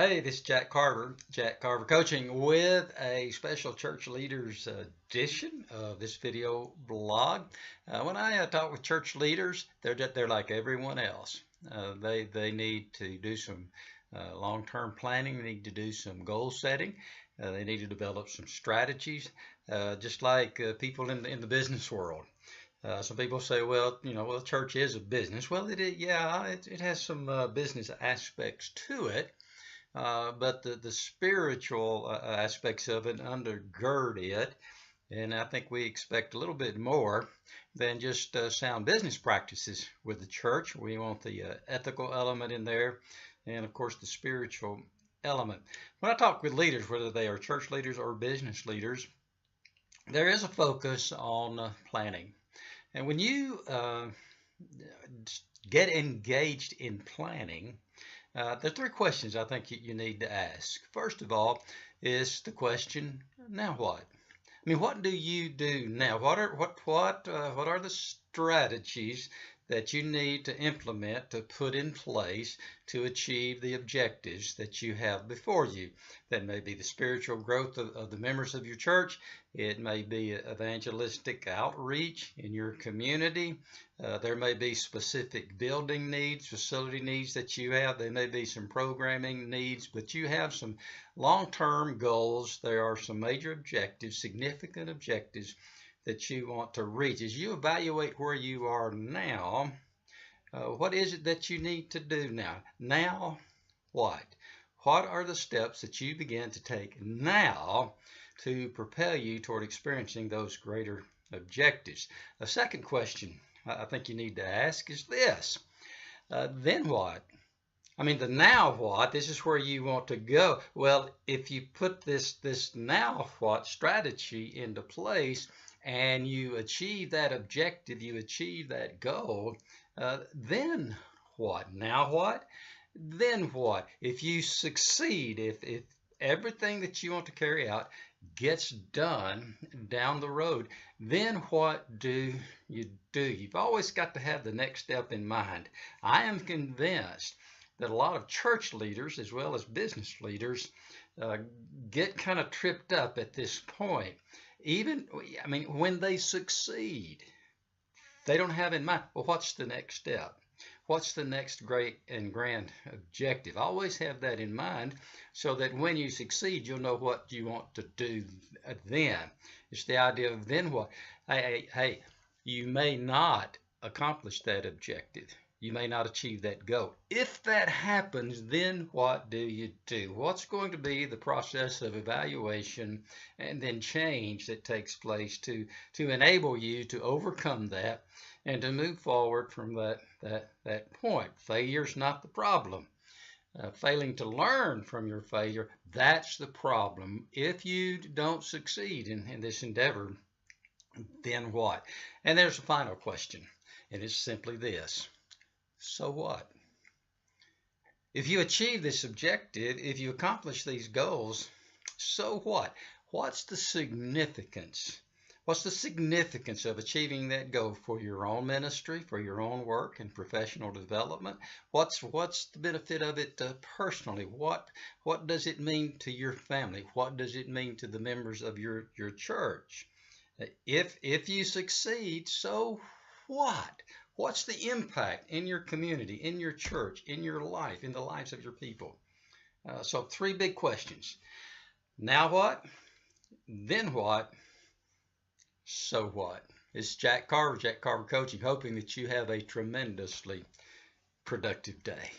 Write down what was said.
Hey, this is Jack Carver Coaching with a special church leaders edition of this video blog. When I talk with church leaders, they're like everyone else. They need to do some long-term planning. They need to do some goal setting. They need to develop some strategies, just like people in the business world. Some people say, well, church is a business. Well, it has some business aspects to it. But the spiritual aspects of it undergird it, and I think we expect a little bit more than just sound business practices with the church. We want the ethical element in there, and of course the spiritual element. When I talk with leaders, whether they are church leaders or business leaders, there is a focus on planning. And when you get engaged in planning, there are three questions I think you need to ask. First of all, is the question, now what? I mean, what do you do now? What are the strategies that you need to implement, to put in place to achieve the objectives that you have before you? That may be the spiritual growth of the members of your church. It may be evangelistic outreach in your community. There may be specific building needs, facility needs that you have. There may be some programming needs, but you have some long-term goals. There are some major objectives, significant objectives that you want to reach. As you evaluate where you are now, what is it that you need to do now? Now what? What are the steps that you begin to take now to propel you toward experiencing those greater objectives? A second question I think you need to ask is this, then what? I mean, the now what, this is where you want to go. Well, if you put this now what strategy into place and you achieve that objective, you achieve that goal, then what? Now what? Then what? If you succeed, if everything that you want to carry out gets done down the road, then what do you do? You've always got to have the next step in mind. I am convinced that a lot of church leaders as well as business leaders get kind of tripped up at this point. When they succeed, they don't have in mind, well, what's the next step? What's the next great and grand objective? Always have that in mind so that when you succeed, you'll know what you want to do then. It's the idea of then what? Hey, you may not accomplish that objective. You may not achieve that goal. If that happens, then what do you do? What's going to be the process of evaluation and then change that takes place to enable you to overcome that and to move forward from that point? Failure's not the problem. Failing to learn from your failure, that's the problem. If you don't succeed in this endeavor, then what? And there's a final question, and it's simply this. So what? If you achieve this objective, if you accomplish these goals, so what? What's the significance? What's the significance of achieving that goal for your own ministry, for your own work and professional development? What's the benefit of it personally? What does it mean to your family? What does it mean to the members of your church? If you succeed, so what? What's the impact in your community, in your church, in your life, in the lives of your people? So three big questions. Now what? Then what? So what? It's Jack Carver Coaching, hoping that you have a tremendously productive day.